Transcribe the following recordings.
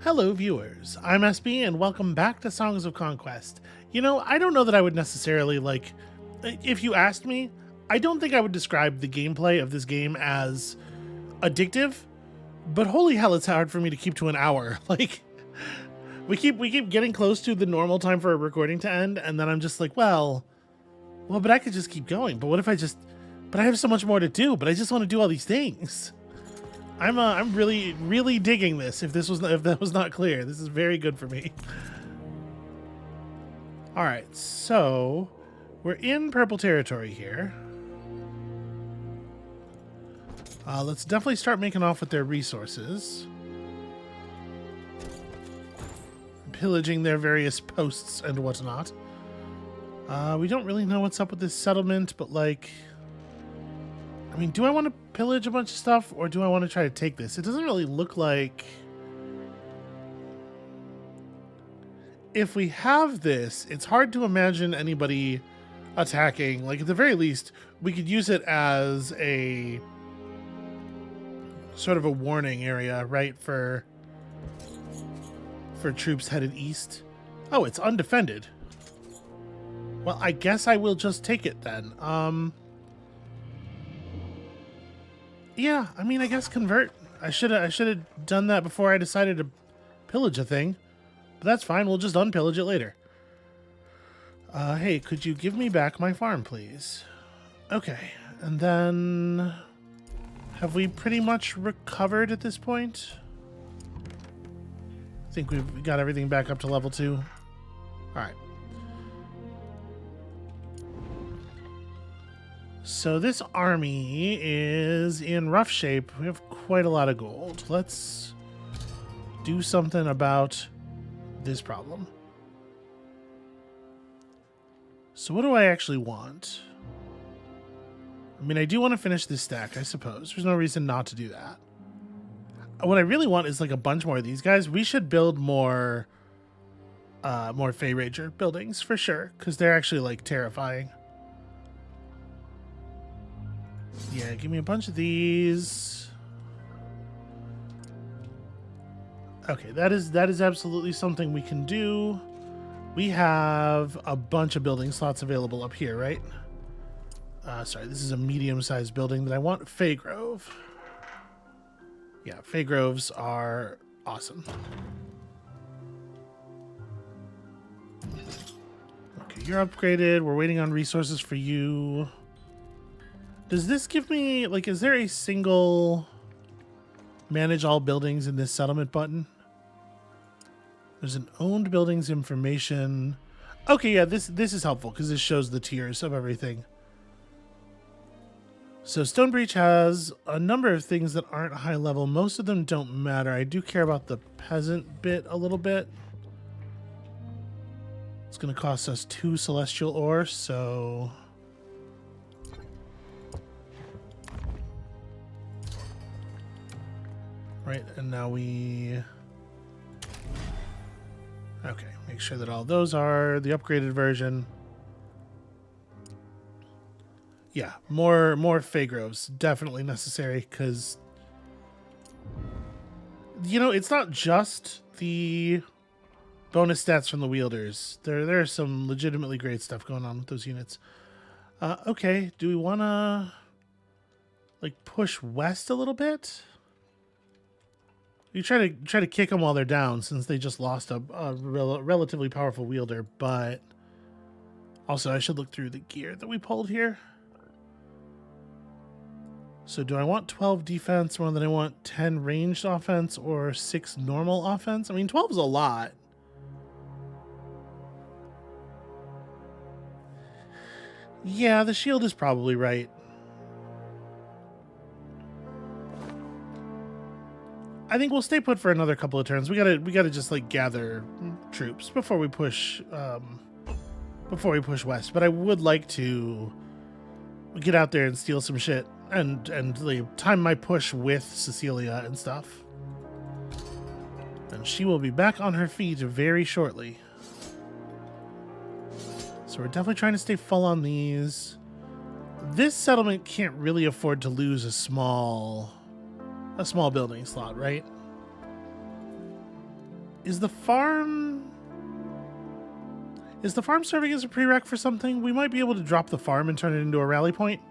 Hello, viewers. I'm SB, and welcome back to Songs of Conquest. You know, I don't know that I would necessarily, if you asked me, I don't think I would describe the gameplay of this game as addictive, but holy hell, it's hard for me to keep to an hour. Like, we keep getting close to the normal time for a recording to end, and then I'm just like, but I could just keep going. But what if but I have so much more to do, but I just want to do all these things. I'm really digging this. If that was not clear, this is very good for me. All right, so we're in purple territory here. Let's definitely start making off with their resources, pillaging their various posts and whatnot. We don't really know what's up with this settlement, but I mean, do I want to pillage a bunch of stuff, or do I want to try to take this? It doesn't really look like... If we have this, it's hard to imagine anybody attacking. Like, at the very least, we could use it as a sort of a warning area, right, for troops headed east. Oh, it's undefended. Well, I guess I will just take it then. Yeah, I mean, I guess convert. I should have done that before I decided to pillage a thing. But that's fine. We'll just unpillage it later. Hey, could you give me back my farm, please? Okay, and then... Have we pretty much recovered at this point? I think we've got everything back up to level 2. All right. So this army is in rough shape. We have quite a lot of gold. Let's do something about this problem. So what do I actually want? I mean, I do want to finish this stack, I suppose. There's no reason not to do that. What I really want is like a bunch more of these guys. We should build more Fey Rager buildings for sure, because they're actually like terrifying. Yeah, give me a bunch of these. Okay, that is absolutely something we can do. We have a bunch of building slots available up here, right? Sorry, this is a medium-sized building that I want. Fey Grove. Yeah, Fey Groves are awesome. Okay, you're upgraded. We're waiting on resources for you. Does this give me, like, is there a single manage all buildings in this settlement button? There's an owned buildings information. Okay, yeah, this is helpful because this shows the tiers of everything. So Stonebreach has a number of things that aren't high level. Most of them don't matter. I do care about the peasant bit a little bit. It's going to cost us 2 celestial ore, so... Right, and now we... Okay, make sure that all those are the upgraded version. Yeah, more Fey Groves, definitely necessary, because... You know, it's not just the bonus stats from the wielders. There are some legitimately great stuff going on with those units. Okay, do we want to, like, push west a little bit? You try to kick them while they're down, since they just lost a relatively powerful wielder. But also, I should look through the gear that we pulled here. So, do I want 12 defense more than I want 10 ranged offense or 6 normal offense? I mean, 12 is a lot. Yeah, the shield is probably right. I think we'll stay put for another couple of turns. We gotta just like gather troops before we push west. But I would like to get out there and steal some shit and like, time my push with Cecilia and stuff. And she will be back on her feet very shortly. So we're definitely trying to stay full on these. This settlement can't really afford to lose a small building slot, right? Is the farm... Is the farm serving as a prereq for something? We might be able to drop the farm and turn it into a rally point.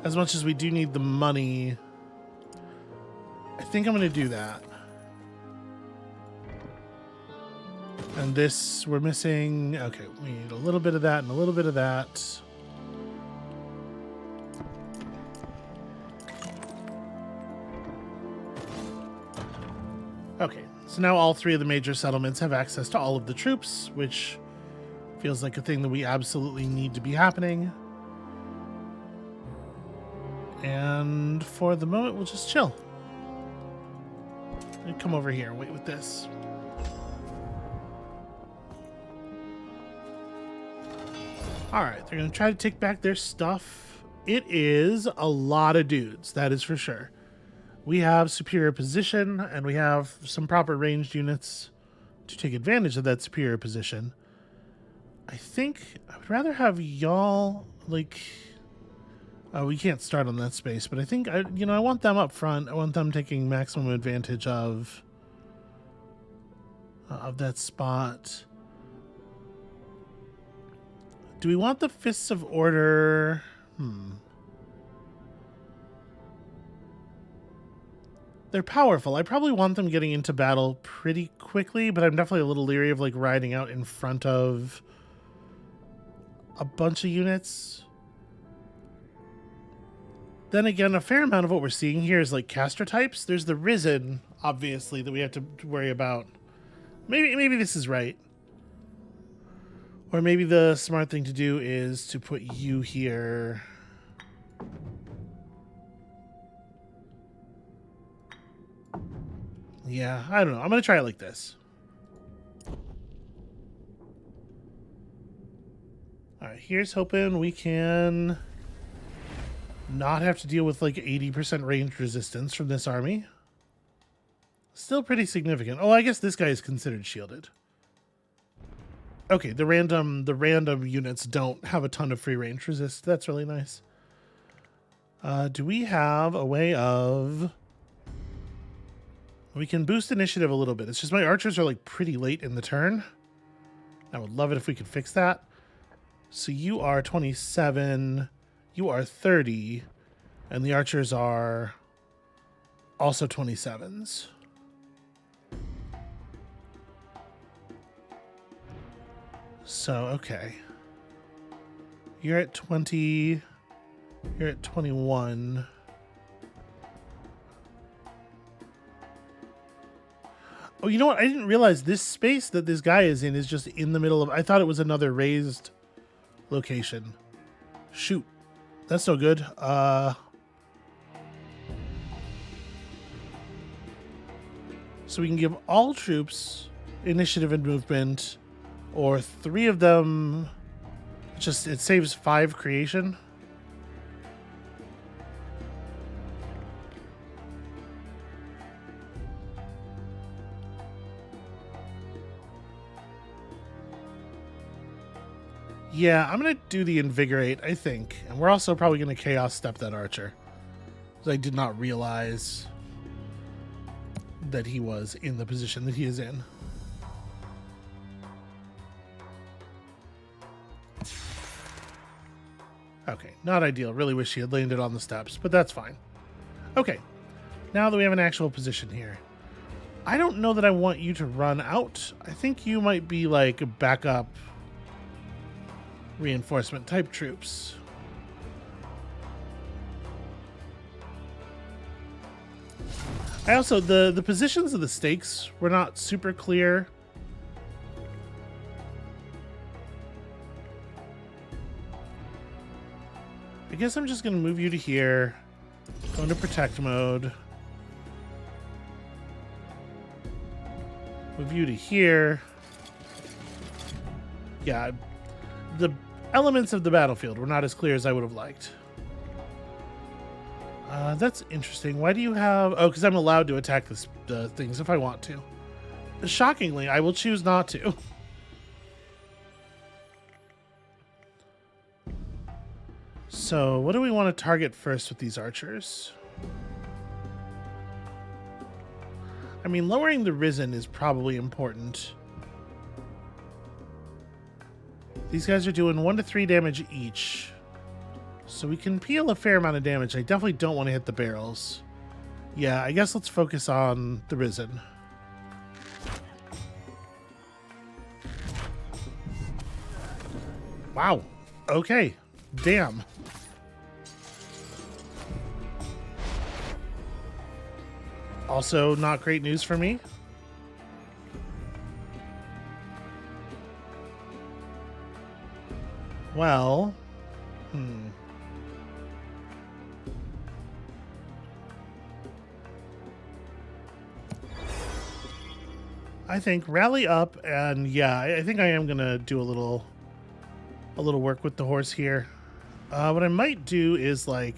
As much as we do need the money, I think I'm going to do that. And this, we're missing... Okay, we need a little bit of that and a little bit of that. Okay, so now all three of the major settlements have access to all of the troops, which feels like a thing that we absolutely need to be happening. And for the moment, we'll just chill. And come over here, wait with this. Alright, they're going to try to take back their stuff. It is a lot of dudes, that is for sure. We have superior position, and we have some proper ranged units to take advantage of that superior position. I think I would rather have y'all, like... we can't start on that space, but I think, I want them up front. I want them taking maximum advantage of that spot. Do we want the Fists of Order? They're powerful. I probably want them getting into battle pretty quickly, but I'm definitely a little leery of like riding out in front of a bunch of units. Then again, a fair amount of what we're seeing here is like caster types. There's the Risen, obviously, that we have to worry about. Maybe this is right. Or maybe the smart thing to do is to put you here. Yeah, I don't know. I'm going to try it like this. All right, here's hoping we can not have to deal with like 80% ranged resistance from this army. Still pretty significant. Oh, I guess this guy is considered shielded. Okay, the random units don't have a ton of free range resist. That's really nice. Do we have a way of... We can boost initiative a little bit. It's just my archers are like pretty late in the turn. I would love it if we could fix that. So you are 27, you are 30, and the archers are also 27s. So, okay. You're at 20, you're at 21. Oh, you know what? I didn't realize this space that this guy is in is just in the middle of... I thought it was another raised location. Shoot. That's no good. So we can give all troops initiative and movement, or 3 of them... it saves 5 creation. Yeah, I'm going to do the Invigorate, I think. And we're also probably going to Chaos Step that archer. Because I did not realize that he was in the position that he is in. Okay, not ideal. Really wish he had landed on the steps, but that's fine. Okay, now that we have an actual position here. I don't know that I want you to run out. I think you might be like backup... reinforcement type troops. I also, the positions of the stakes were not super clear. I guess I'm just going to move you to here. Go into protect mode. Move you to here. Yeah, the elements of the battlefield were not as clear as I would have liked. That's interesting. Why do you have... Oh, because I'm allowed to attack the things if I want to. Shockingly, I will choose not to. So what do we want to target first with these archers? I mean, lowering the Risen is probably important. These guys are doing 1 to 3 damage each. So we can peel a fair amount of damage. I definitely don't want to hit the barrels. Yeah, I guess let's focus on the Risen. Wow. Okay. Damn. Also not great news for me. Well, I think rally up, and yeah, I think I am gonna do a little work with the horse here. What I might do is like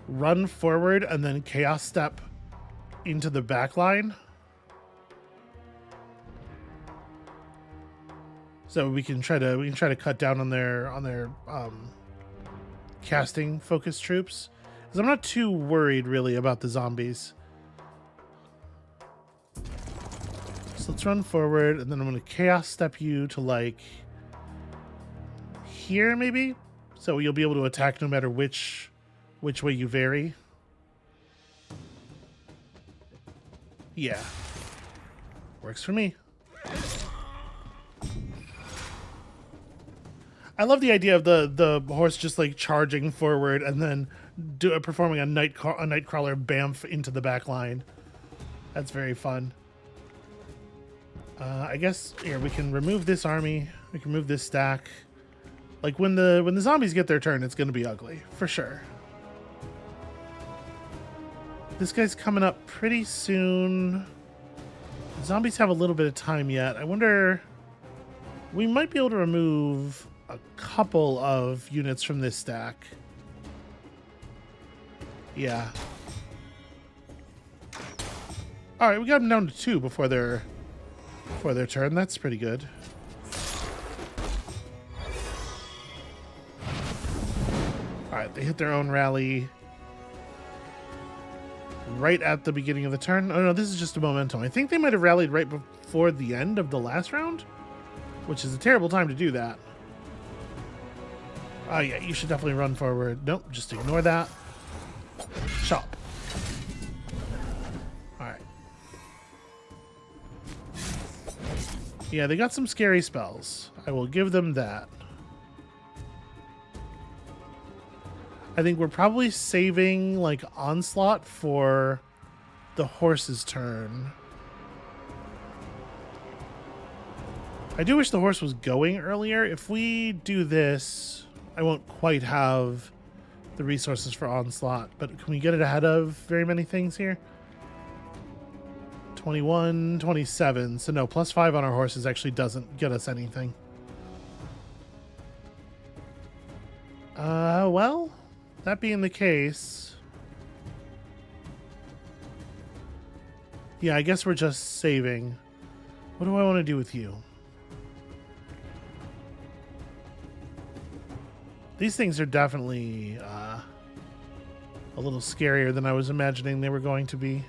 run forward and then chaos step into the back line. So we can try to cut down on their casting focused troops. Because I'm not too worried really about the zombies. So let's run forward, and then I'm gonna chaos step you to like here maybe? So you'll be able to attack no matter which way you vary. Yeah. Works for me. I love the idea of the horse just like charging forward and then performing a nightcrawler bamf into the back line. That's very fun. I guess here we can remove this army. We can move this stack. Like when the zombies get their turn, it's going to be ugly for sure. This guy's coming up pretty soon. The zombies have a little bit of time yet. I wonder, we might be able to remove a couple of units from this stack. Yeah. All right, we got them down to 2 before their turn. That's pretty good. All right, they hit their own rally right at the beginning of the turn. Oh no, this is just a momentum. I think they might have rallied right before the end of the last round, which is a terrible time to do that. Oh yeah, you should definitely run forward. Nope, just ignore that. Chop. Alright. Yeah, they got some scary spells. I will give them that. I think we're probably saving like Onslaught for the horse's turn. I do wish the horse was going earlier. If we do this, I won't quite have the resources for Onslaught, but can we get it ahead of very many things here? 21, 27. So no, +5 on our horses actually doesn't get us anything. Well, that being the case, yeah, I guess we're just saving. What do I want to do with you? These things are definitely a little scarier than I was imagining they were going to be.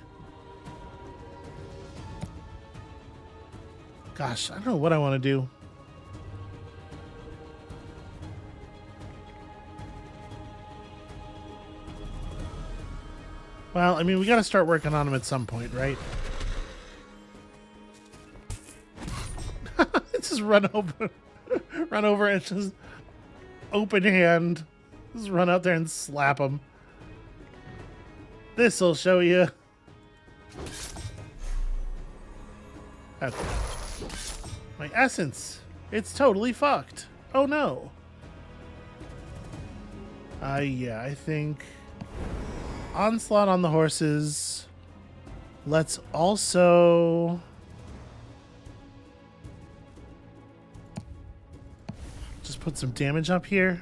Gosh, I don't know what I want to do. Well, I mean, we got to start working on them at some point, right? Just run over and just open hand. Just run out there and slap them. This'll show you. Okay. My essence. It's totally fucked. Oh no. Yeah, I think Onslaught on the horses. Let's also just put some damage up here.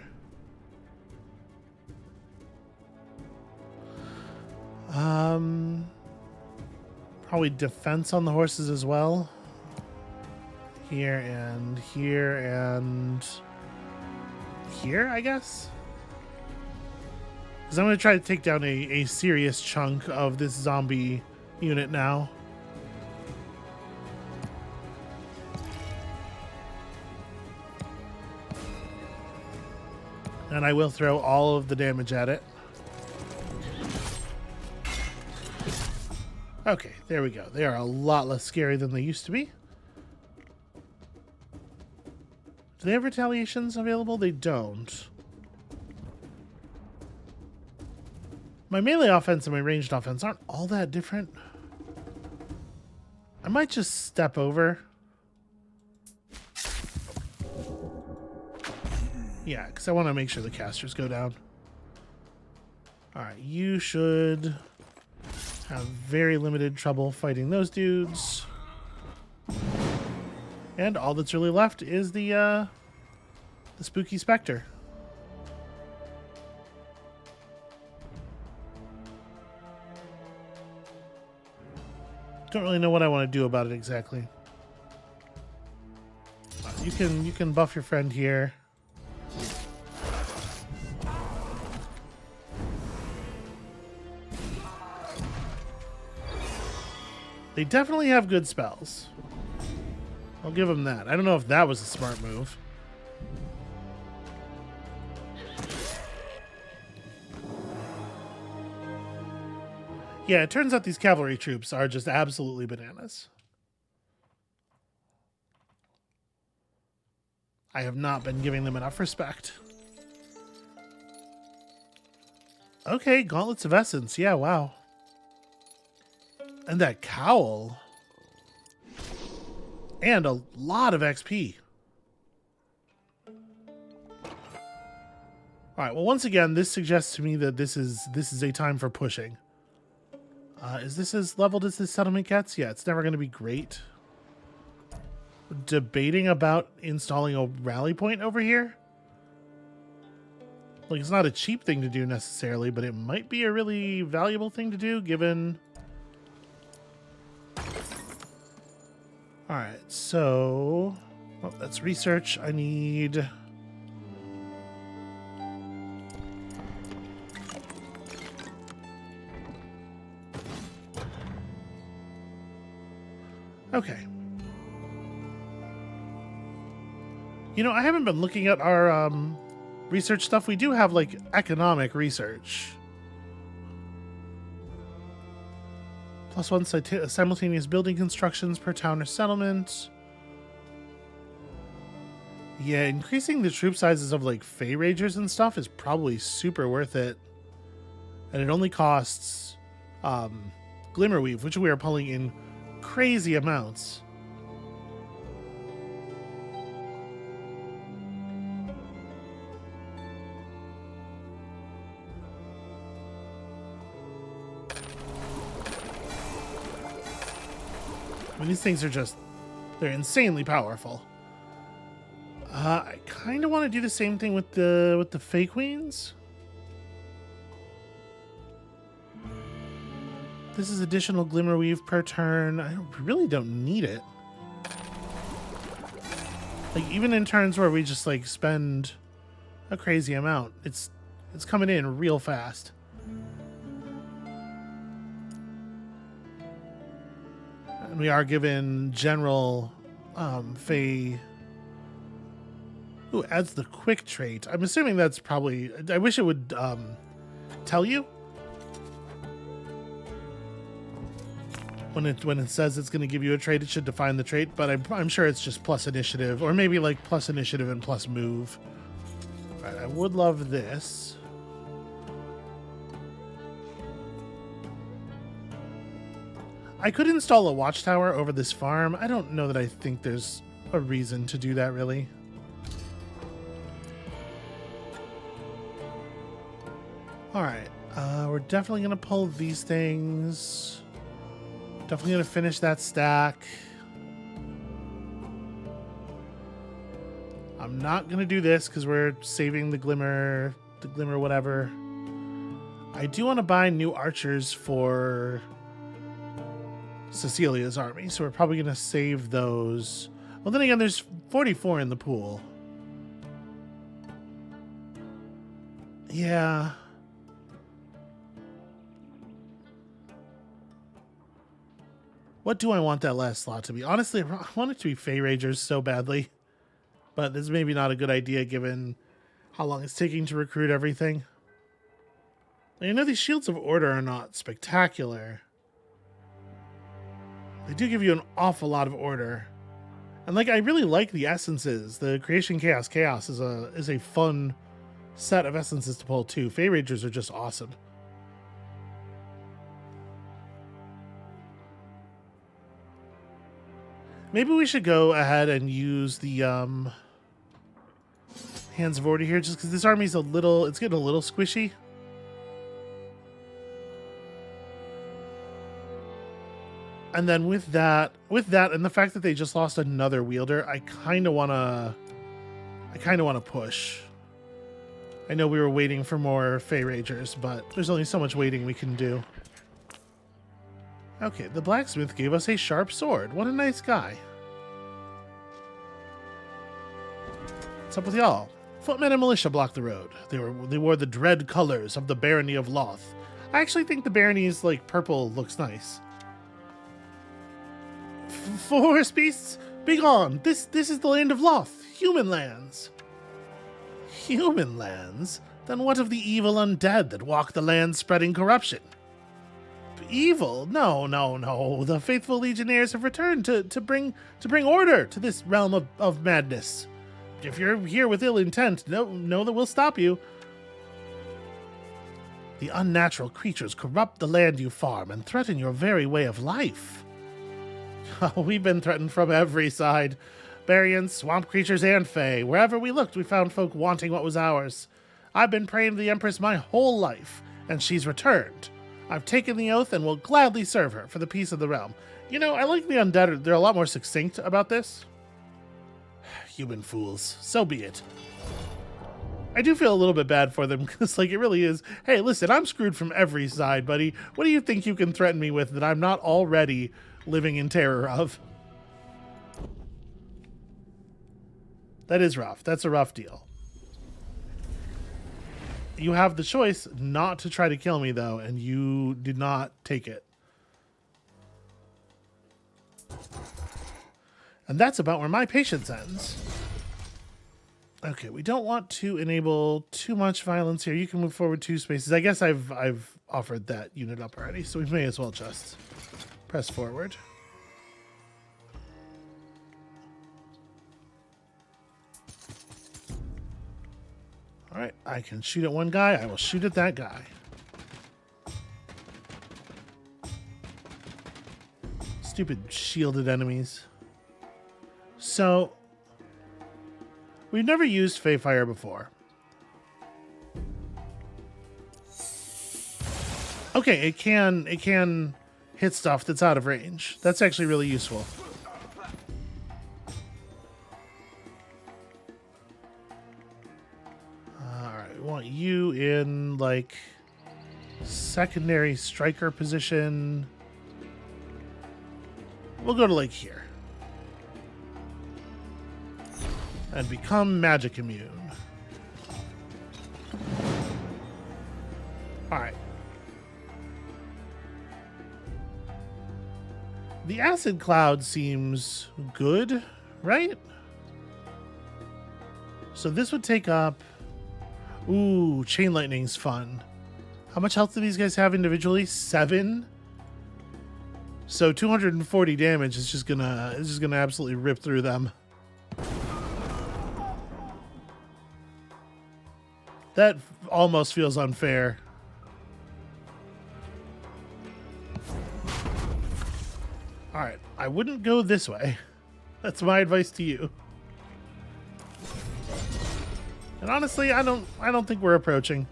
Probably defense on the horses as well. Here and here and here, I guess. Because I'm going to try to take down a serious chunk of this zombie unit now. And I will throw all of the damage at it. Okay, there we go. They are a lot less scary than they used to be. Do they have retaliations available? They don't. My melee offense and my ranged offense aren't all that different. I might just step over. Yeah, because I want to make sure the casters go down. Alright, you should have very limited trouble fighting those dudes. And all that's really left is the spooky specter. Don't really know what I want to do about it exactly. You can buff your friend here. They definitely have good spells. I'll give them that. I don't know if that was a smart move. Yeah, it turns out these cavalry troops are just absolutely bananas. I have not been giving them enough respect. Okay, Gauntlets of Essence. Yeah, wow. And that cowl. And a lot of XP. Alright, well once again, this suggests to me that this is a time for pushing. Is this as leveled as this settlement gets? Yeah, it's never going to be great. Debating about installing a rally point over here? Like, it's not a cheap thing to do necessarily, but it might be a really valuable thing to do given... Alright, so... Oh, that's research. I need... Okay. You know, I haven't been looking at our research stuff. We do have, like, economic research. +1 simultaneous building constructions per town or settlement. Yeah, increasing the troop sizes of, like, Fey Ragers and stuff is probably super worth it. And it only costs Glimmerweave, which we are pulling in crazy amounts. I mean, these things are just, they're insanely powerful. I kind of want to do the same thing with the Fey Queens. This is additional Glimmerweave per turn. I really don't need it. Like, even in turns where we just, like, spend a crazy amount, it's coming in real fast. And we are given general Fey... Ooh, adds the quick trait. I'm assuming that's probably... I wish it would tell you. When it says it's going to give you a trait, it should define the trait, but I'm sure it's just plus initiative, or maybe like plus initiative and plus move. All right, I would love this. I could install a watchtower over this farm. I don't know that I think there's a reason to do that, really. All right, we're definitely going to pull these things. Definitely going to finish that stack. I'm not going to do this because we're saving the glimmer whatever. I do want to buy new archers for Cecilia's army, so we're probably going to save those. Well, then again, there's 44 in the pool. Yeah. What do I want that last slot to be? Honestly, I want it to be Fey Rangers so badly. But this is maybe not a good idea given how long it's taking to recruit everything. You know, these Shields of Order are not spectacular. They do give you an awful lot of order. And like, I really like the essences. The Creation Chaos is a fun set of essences to pull too. Fey Rangers are just awesome. Maybe we should go ahead and use the Hands of Order here, just because this army's it's getting a little squishy. And then with that, and the fact that they just lost another wielder, I kind of want to push. I know we were waiting for more Fey Rangers, but there's only so much waiting we can do. Okay, the blacksmith gave us a sharp sword. What a nice guy. What's up with y'all? Footmen and militia blocked the road. They wore the dread colors of the Barony of Loth. I actually think the Barony's like purple looks nice. Forest beasts, begone! This is the land of Loth, human lands. Human lands? Then what of the evil undead that walk the land spreading corruption? Evil? No. The faithful legionnaires have returned to bring order to this realm of madness. If you're here with ill intent, know that we'll stop you. The unnatural creatures corrupt the land you farm and threaten your very way of life. We've been threatened from every side. Baryons, swamp creatures, and Fey. Wherever we looked, we found folk wanting what was ours. I've been praying to the Empress my whole life, and she's returned. I've taken the oath and will gladly serve her for the peace of the realm. You know, I like the undead. They're a lot more succinct about this. Human fools. So be it. I do feel a little bit bad for them, because, like, it really is, hey, listen, I'm screwed from every side, buddy. What do you think you can threaten me with that I'm not already living in terror of? That is rough. That's a rough deal. You have the choice not to try to kill me, though, and you did not take it. And that's about where my patience ends. Okay, we don't want to enable too much violence here. You can move forward 2 spaces. I guess I've offered that unit up already, so we may as well just press forward. All right, I can shoot at one guy. I will shoot at that guy. Stupid shielded enemies. So, we've never used Fey Fire before. Okay, it can hit stuff that's out of range. That's actually really useful. Alright, we want you in, like, secondary striker position. We'll go to, like, here. And become magic immune. Alright. The acid cloud seems good, right? So this would take up... Ooh, chain lightning's fun. How much health do these guys have individually? 7? So 240 damage is just gonna absolutely rip through them. That almost feels unfair. Alright, I wouldn't go this way. That's my advice to you. And honestly, I don't think we're approaching.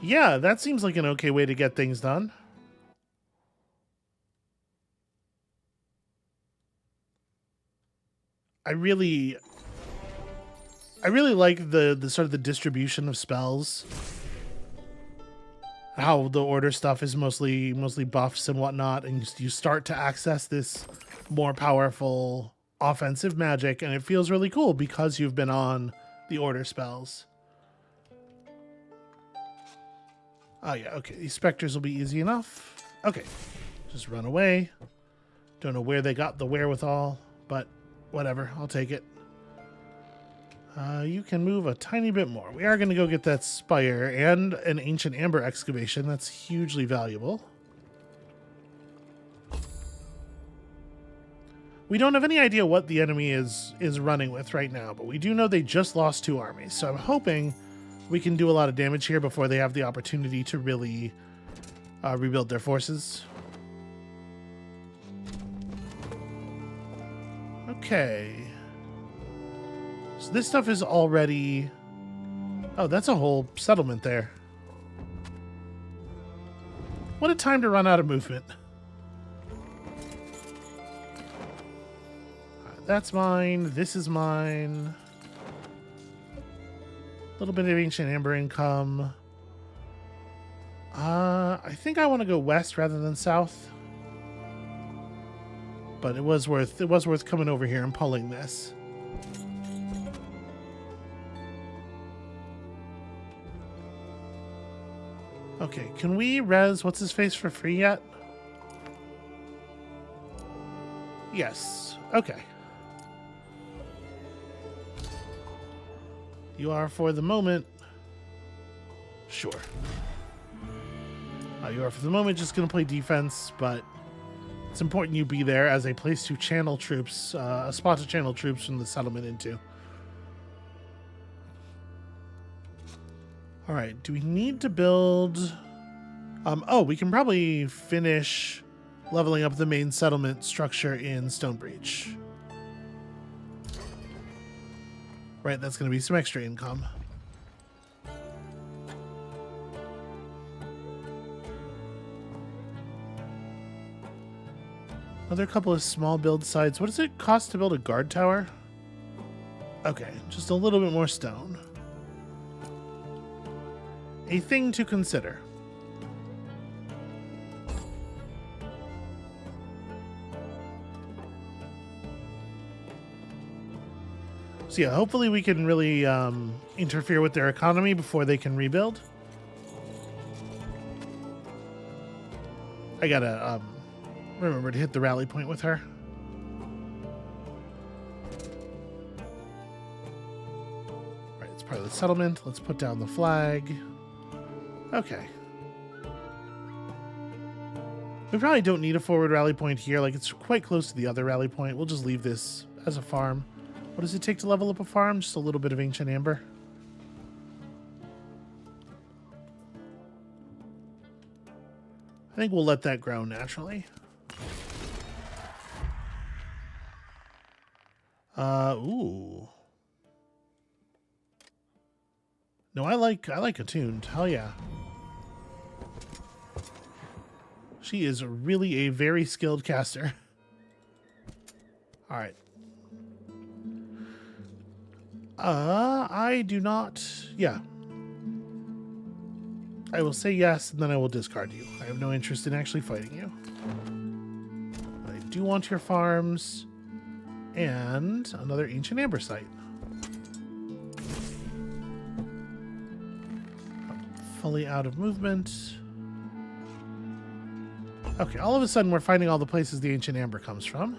Yeah, that seems like an okay way to get things done. I really like the sort of the distribution of spells. how the order stuff is mostly buffs and whatnot, and you start to access this more powerful offensive magic, and it feels really cool because you've been on the order spells. Oh yeah, okay, these specters will be easy enough. Okay, just run away. Don't know where they got the wherewithal, but whatever, I'll take it. You can move a tiny bit more. We are going to go get that spire and an ancient amber excavation. That's hugely valuable. We don't have any idea what the enemy is running with right now, but we do know they just lost 2 armies. So I'm hoping we can do a lot of damage here before they have the opportunity to really rebuild their forces. Okay. So this stuff is already... Oh, that's a whole settlement there. What a time to run out of movement. That's mine. This is mine. A little bit of ancient amber income. I think I want to go west rather than south. But it was worth coming over here and pulling this. Okay, can we res what's his face for free yet? Yes. Okay. You are for the moment. Sure. You are for the moment just going to play defense, but it's important you be there as a place to channel troops, a spot to channel troops from the settlement into. All right, do we need to build... oh, we can probably finish leveling up the main settlement structure in Stonebreach. Right, that's going to be some extra income. Another couple of small build sites. What does it cost to build a guard tower? Okay, just a little bit more stone. A thing to consider. So yeah, hopefully we can really interfere with their economy before they can rebuild. I gotta remember to hit the rally point with her. All right, it's part of the settlement. Let's put down the flag. Okay. We probably don't need a forward rally point here. Like, it's quite close to the other rally point. We'll just leave this as a farm. What does it take to level up a farm? Just a little bit of ancient amber. I think we'll let that grow naturally. Ooh. No, I like attuned. Hell yeah. She is really a very skilled caster. All right. I do not... Yeah. I will say yes, and then I will discard you. I have no interest in actually fighting you. But I do want your farms and another ancient amber site. Fully out of movement. Okay, all of a sudden we're finding all the places the ancient amber comes from.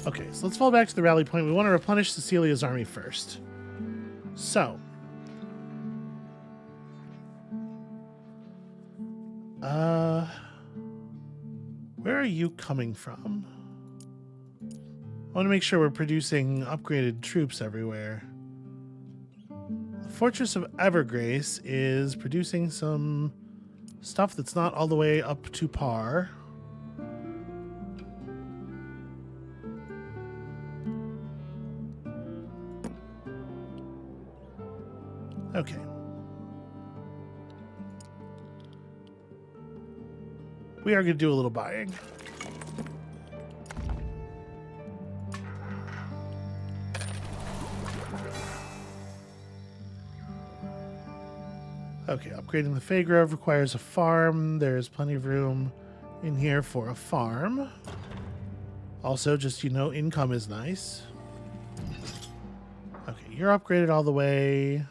Okay, so let's fall back to the rally point. We want to replenish Cecilia's army first. So. Where are you coming from? I want to make sure we're producing upgraded troops everywhere. The Fortress of Evergrace is producing some stuff that's not all the way up to par. Okay. We are going to do a little buying. Okay, upgrading the Fey Grove requires a farm. There's plenty of room in here for a farm. Also, just, you know, income is nice. Okay, you're upgraded all the way.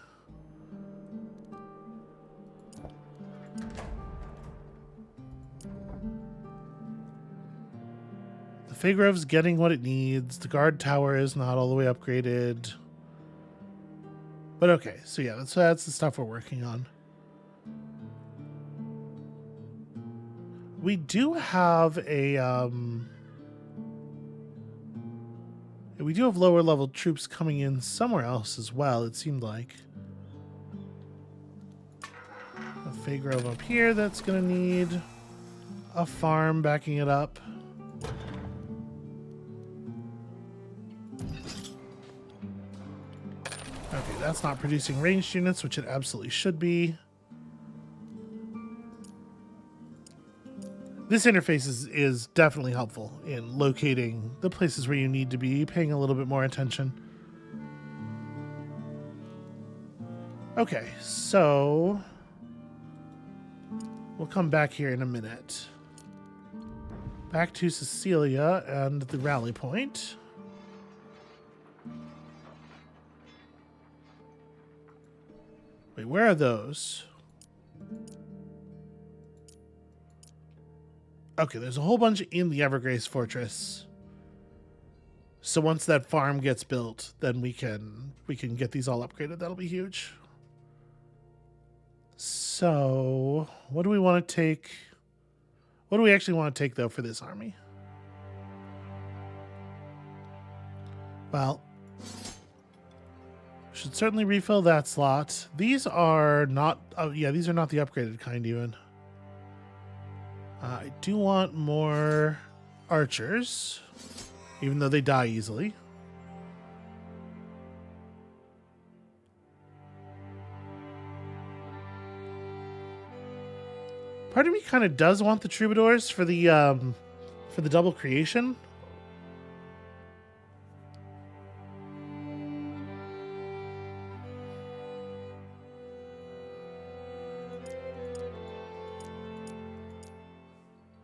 The Fey Grove's getting what it needs. The guard tower is not all the way upgraded. But okay, so yeah, that's the stuff we're working on. We do have a we do have lower level troops coming in somewhere else as well, it seemed like. A Fey Grove up here that's gonna need a farm backing it up. Okay, that's not producing ranged units, which it absolutely should be. This interface is definitely helpful in locating the places where you need to be paying a little bit more attention. Okay, so we'll come back here in a minute. Back to Cecilia and the rally point. Wait, where are those? Okay, there's a whole bunch in the Evergrace Fortress. So once that farm gets built, then we can get these all upgraded. That'll be huge. So, what do we want to take? What do we actually want to take, though, for this army? Well, should certainly refill that slot. These are not... Oh, yeah, these are not the upgraded kind, even. I do want more archers, even though they die easily. Part of me kind of does want the troubadours for the double creation.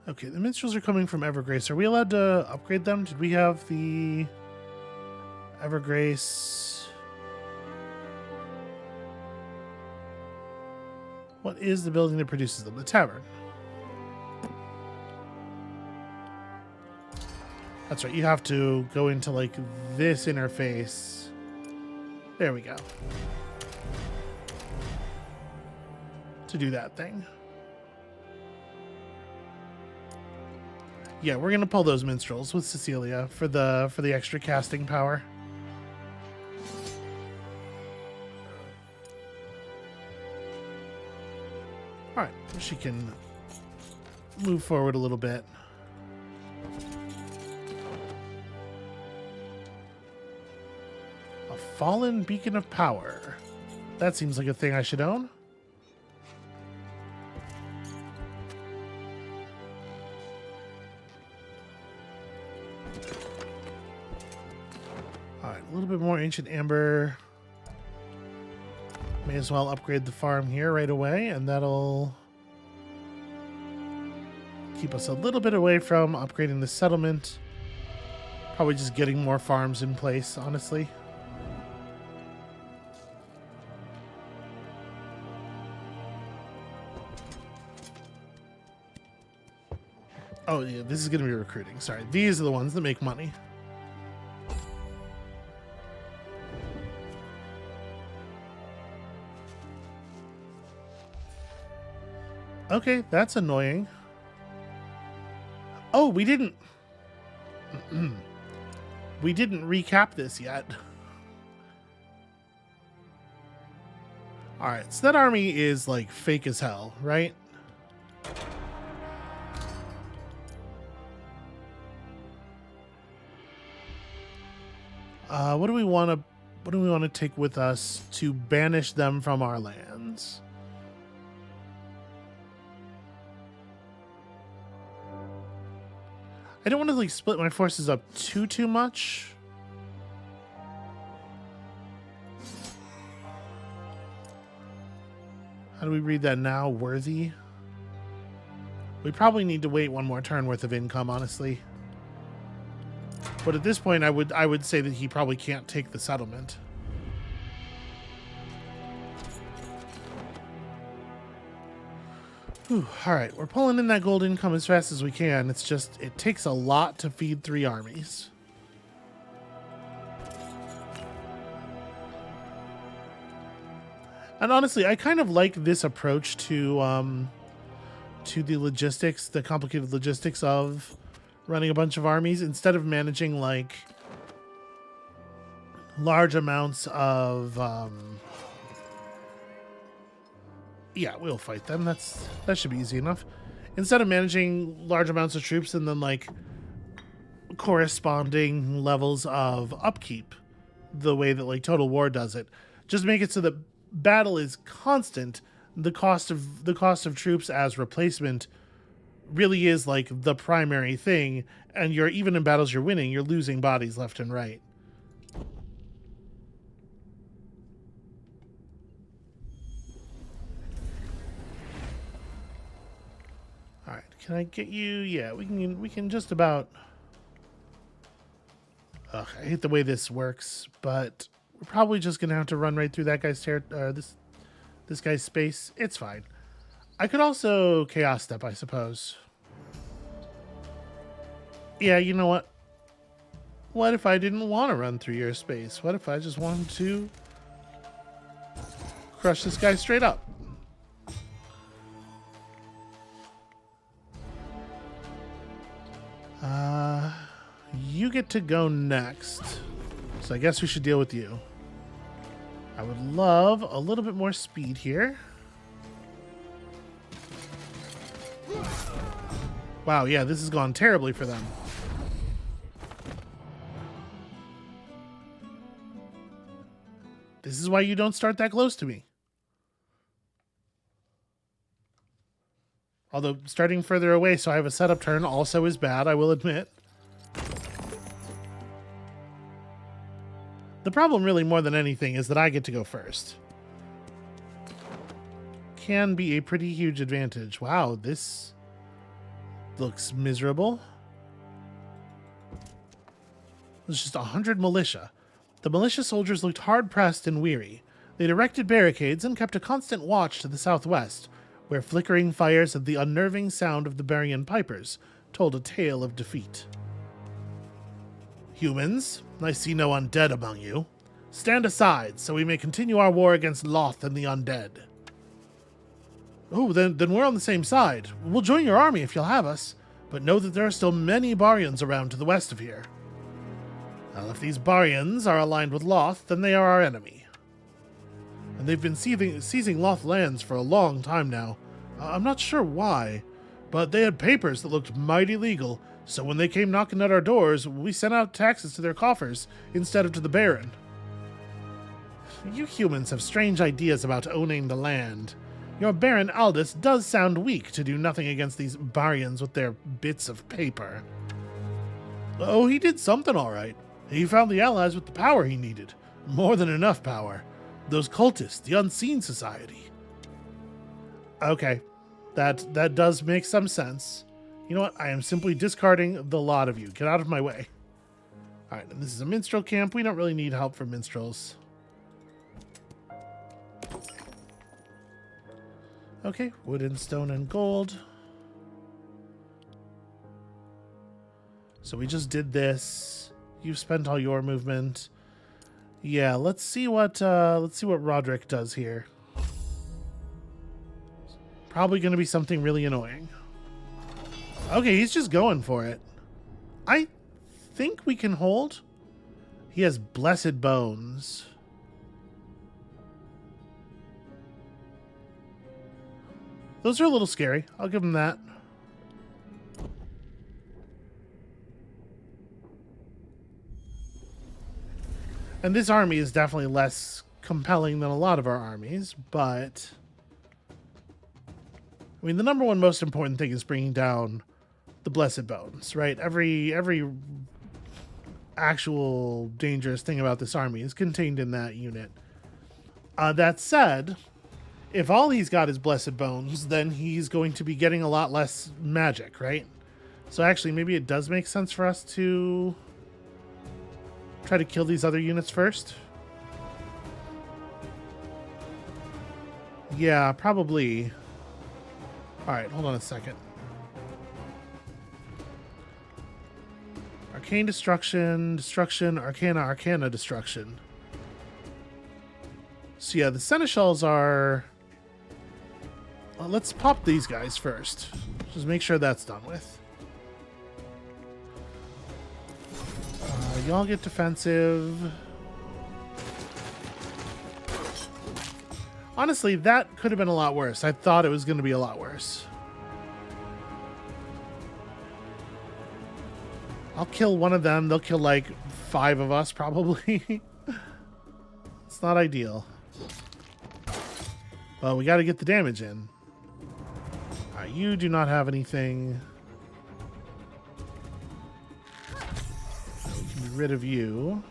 Okay, the minstrels are coming from Evergrace. Are we allowed to upgrade them? Did we have the Evergrace? What is the building that produces them? The tavern. That's right, you have to go into like this interface. There we go. To do that thing. Yeah, we're gonna pull those minstrels with Cecilia for the extra casting power. All right, she can move forward a little bit. A fallen beacon of power. That seems like a thing I should own. A little bit more ancient amber. May as well upgrade the farm here right away, and that'll keep us a little bit away from upgrading the settlement. Probably just getting more farms in place, honestly. Oh yeah, this is going to be recruiting. Sorry, these are the ones that make money. Okay, that's annoying. Oh, we didn't recap this yet. All right, so that army is like fake as hell, right? What do we want to take with us to banish them from our lands? I don't want to like split my forces up too much. How do we read that now? Worthy? We probably need to wait one more turn worth of income, honestly. But at this point, I would say that he probably can't take the settlement. Whew, all right, we're pulling in that gold income as fast as we can. It's just, it takes a lot to feed 3 armies. And honestly, I kind of like this approach to the logistics, the complicated logistics of running a bunch of armies, instead of managing like large amounts of yeah, we'll fight them. That should be easy enough. Instead of managing large amounts of troops and then like corresponding levels of upkeep the way that like Total War does it, just make it so that battle is constant. The cost of troops as replacement really is like the primary thing, and you're even in battles you're winning, you're losing bodies left and right. All right, can I get you? Yeah, we can just about. Ugh, I hate the way this works, but we're probably just gonna have to run right through that guy's this guy's space. It's fine. I could also Chaos Step, I suppose. Yeah, you know what? What if I didn't want to run through your space? What if I just wanted to crush this guy straight up? You get to go next. So I guess we should deal with you. I would love a little bit more speed here. Wow, yeah, this has gone terribly for them. This is why you don't start that close to me. Although starting further away so I have a setup turn also is bad, I will admit. The problem really more than anything is that I get to go first. Can be a pretty huge advantage. Wow, this looks miserable. There's just 100 militia. The militia soldiers looked hard-pressed and weary. They'd erected barricades and kept a constant watch to the southwest, where flickering fires and the unnerving sound of the Baryon pipers told a tale of defeat. Humans, I see no undead among you. Stand aside, so we may continue our war against Loth and the undead. Oh, then we're on the same side. We'll join your army if you'll have us, but know that there are still many Baryons around to the west of here. Now, if these Baryons are aligned with Loth, then they are our enemy. And they've been seizing Loth lands for a long time now. I'm not sure why, but they had papers that looked mighty legal, so when they came knocking at our doors, we sent out taxes to their coffers instead of to the Baron. You humans have strange ideas about owning the land. Your Baron Aldous does sound weak to do nothing against these Baryons with their bits of paper. Oh, he did something all right. He found the allies with the power he needed. More than enough power. Those cultists, the Unseen Society. Okay, that does make some sense. You know what? I am simply discarding the lot of you. Get out of my way. All right, and this is a minstrel camp. We don't really need help from minstrels. Okay, wood and stone and gold. So we just did this. You've spent all your movement. Yeah, let's see what Roderick does here. Probably going to be something really annoying. Okay, he's just going for it. I think we can hold. He has blessed bones. Those are a little scary. I'll give him that. And this army is definitely less compelling than a lot of our armies, but I mean, the number one most important thing is bringing down the Blessed Bones, right? Every actual dangerous thing about this army is contained in that unit. That said, if all he's got is blessed bones, then he's going to be getting a lot less magic, right? So actually, maybe it does make sense for us to try to kill these other units first. Yeah, probably. All right, hold on a second. Arcane destruction, destruction, arcana, arcana, destruction. So yeah, the seneschals are... Well, let's pop these guys first. Just make sure that's done with. Y'all get defensive. Honestly, that could have been a lot worse. I thought it was going to be a lot worse. I'll kill one of them. They'll kill like 5 of us, probably. It's not ideal. Well, we got to get the damage in. Alright, you do not have anything. We can be rid of you.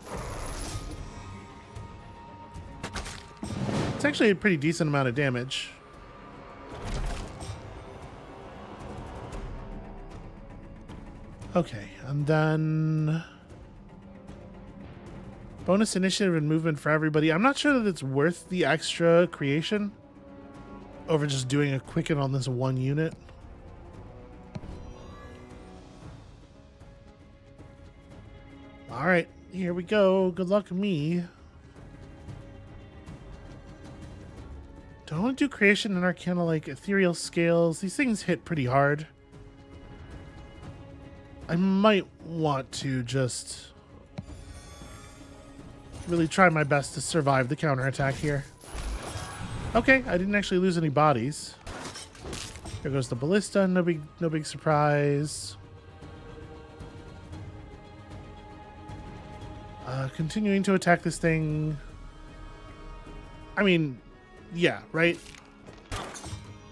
It's actually a pretty decent amount of damage. Okay, and then bonus initiative and movement for everybody. I'm not sure that it's worth the extra creation over just doing a quicken on this one unit. All right, here we go. Good luck, me. Do I want to do creation and arcana like ethereal scales? These things hit pretty hard. I might want to just really try my best to survive the counterattack here. Okay, I didn't actually lose any bodies. Here goes the ballista, no big surprise. Continuing to attack this thing. I mean, yeah, right?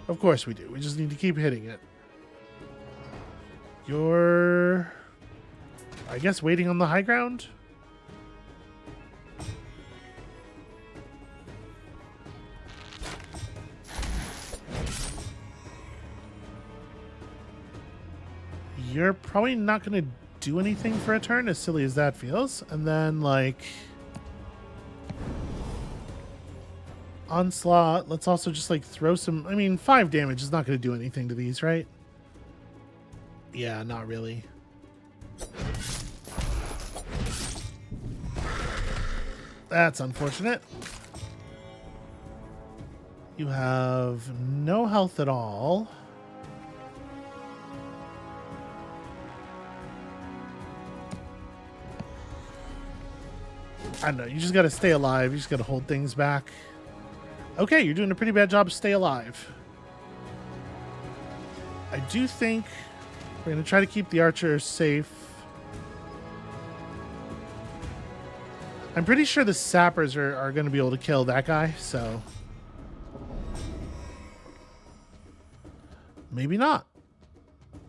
Of course we do. We just need to keep hitting it. You're, I guess, waiting on the high ground? You're probably not going to do anything for a turn, as silly as that feels. And then, like... Onslaught. Let's also just, like, throw some... I mean, 5 damage is not going to do anything to these, right? Yeah, not really. That's unfortunate. You have no health at all. I don't know, you just gotta stay alive. You just gotta hold things back. Okay, you're doing a pretty bad job to stay alive. I do think we're gonna try to keep the archer safe. I'm pretty sure the sappers are gonna be able to kill that guy, so... Maybe not.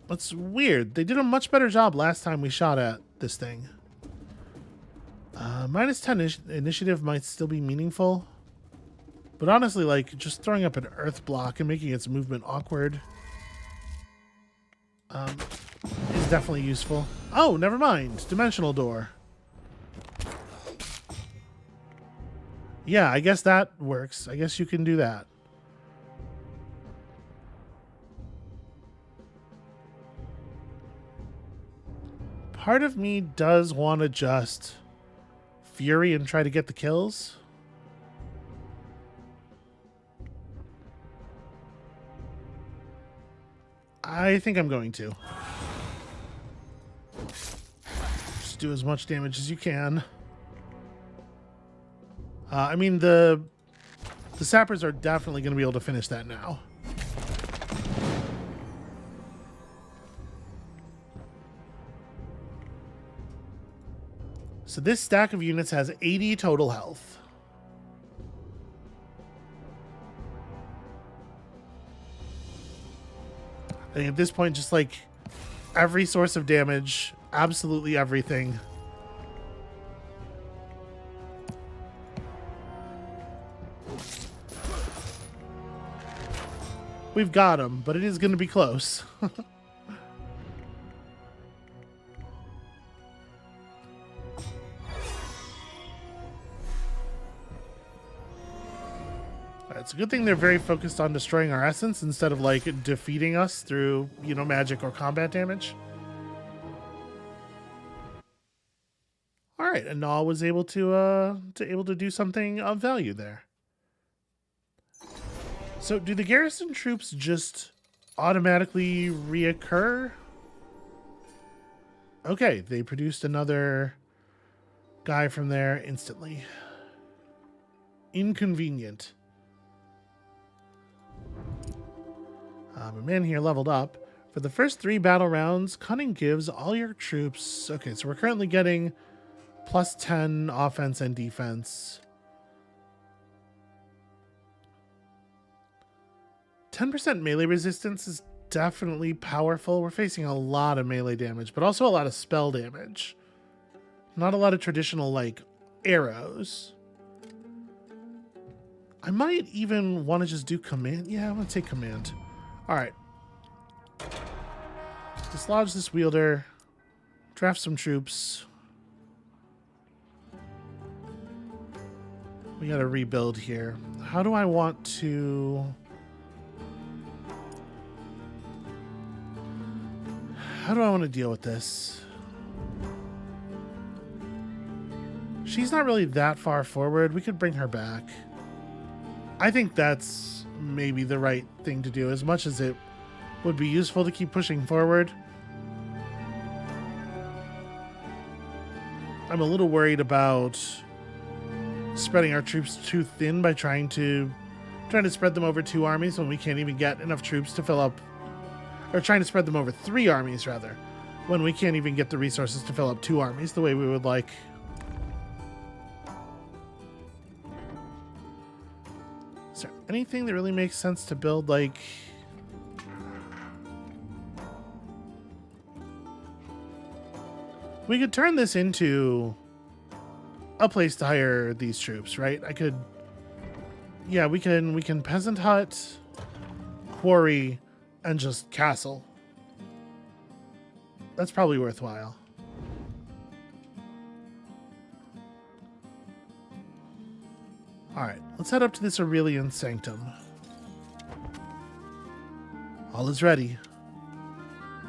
That's weird. They did a much better job last time we shot at this thing. Minus 10 initiative might still be meaningful. But honestly, like, just throwing up an earth block and making its movement awkward is definitely useful. Oh, never mind. Dimensional door. Yeah, I guess that works. I guess you can do that. Part of me does want to just fury and try to get the kills. I think I'm going to. Just do as much damage as you can. I mean, the sappers are definitely going to be able to finish that now. So this stack of units has 80 total health. I think at this point, just like every source of damage, absolutely everything. We've got them, but it is going to be close. It's a good thing they're very focused on destroying our essence instead of like defeating us through, you know, magic or combat damage. All right, and Naw was able to do something of value there. So, do the garrison troops just automatically reoccur? Okay, they produced another guy from there instantly. Inconvenient. A man here leveled up. For the first 3 battle rounds, Cunning gives all your troops... Okay, so we're currently getting plus 10 offense and defense. 10% melee resistance is definitely powerful. We're facing a lot of melee damage, but also a lot of spell damage. Not a lot of traditional, like, arrows. I might even want to just do command. Yeah, I'm going to take command. Alright. Dislodge this wielder. Draft some troops. We gotta rebuild here. How do I want to... How do I want to deal with this? She's not really that far forward. We could bring her back. I think that's maybe the right thing to do, as much as it would be useful to keep pushing forward. I'm a little worried about spreading our troops too thin by trying to spread them over 2 armies when we can't even get enough troops to fill up, or trying to spread them over 3 armies rather, when we can't even get the resources to fill up 2 armies the way we would like. Is there anything that really makes sense to build, like... We could turn this into a place to hire these troops, right? I could... Yeah, we can peasant hut, quarry, and just castle. That's probably worthwhile. Alright, let's head up to this Aurelian Sanctum. All is ready.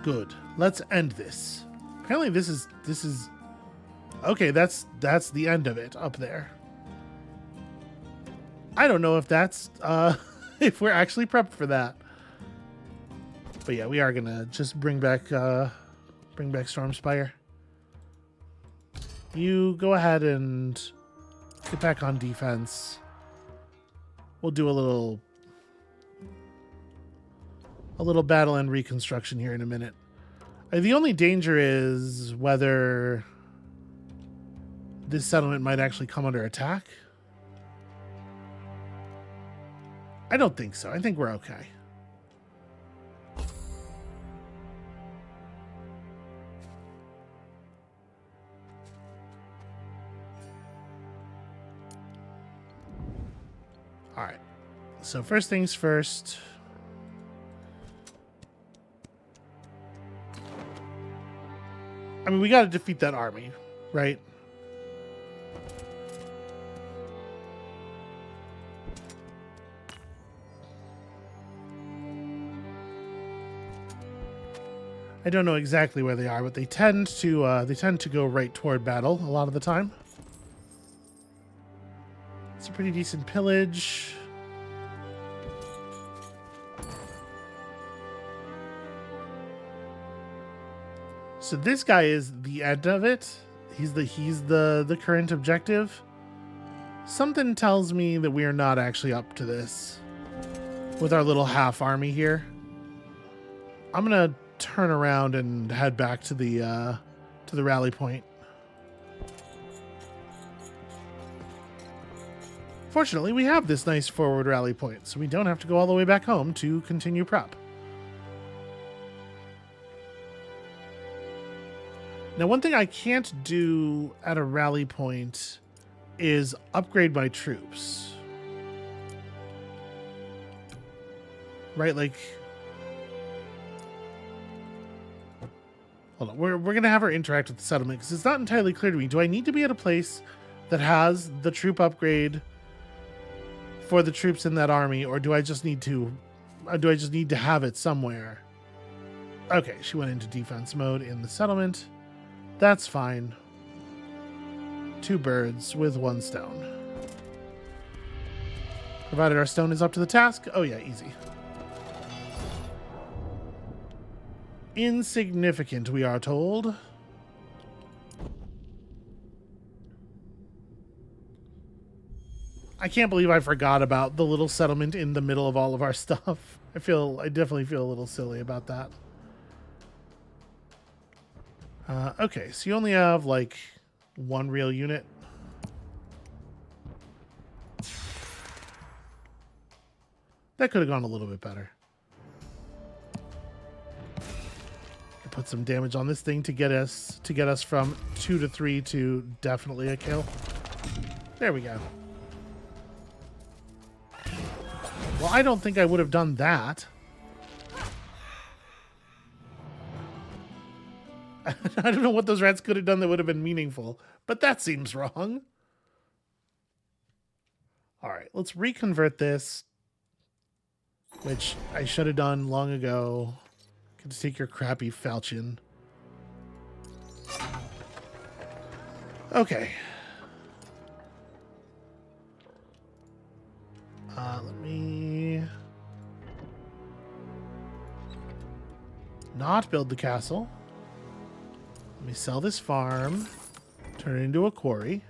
Good. Let's end this. Apparently this is... Okay, that's the end of it up there. I don't know if that's... if we're actually prepped for that. But yeah, we are gonna just bring back Stormspire. You go ahead and get back on defense. We'll do a little battle and reconstruction here in a minute. The only danger is whether this settlement might actually come under attack. I don't think so. I think we're okay. All right. So first things first. I mean, we got to defeat that army, right? I don't know exactly where they are, but they tend to go right toward battle a lot of the time. It's a pretty decent pillage. So this guy is the end of it. He's the current objective. Something tells me that we are not actually up to this with our little half army here. I'm gonna turn around and head back to the rally point. Fortunately, we have this nice forward rally point, so we don't have to go all the way back home to continue prep. Now, one thing I can't do at a rally point is upgrade my troops. right? Like, hold on. We're going to have her interact with the settlement because it's not entirely clear to me. Do I need to be at a place that has the troop upgrade for the troops in that army, or do I just need to have it somewhere? Okay, she went into defense mode in the settlement. That's fine. 2 birds with 1 stone. Provided our stone is up to the task. Oh yeah, easy. Insignificant, we are told. I can't believe I forgot about the little settlement in the middle of all of our stuff. I definitely feel a little silly about that. Okay, so you only have like 1 real unit. That could have gone a little bit better. Put some damage on this thing to get us from 2 to 3 to definitely a kill. There we go. Well, I don't think I would have done that. I don't know what those rats could have done that would have been meaningful, but that seems wrong. All right, let's reconvert this, which I should have done long ago. Can take your crappy falchion. Okay. Let me not build the castle. Let me sell this farm, turn it into a quarry.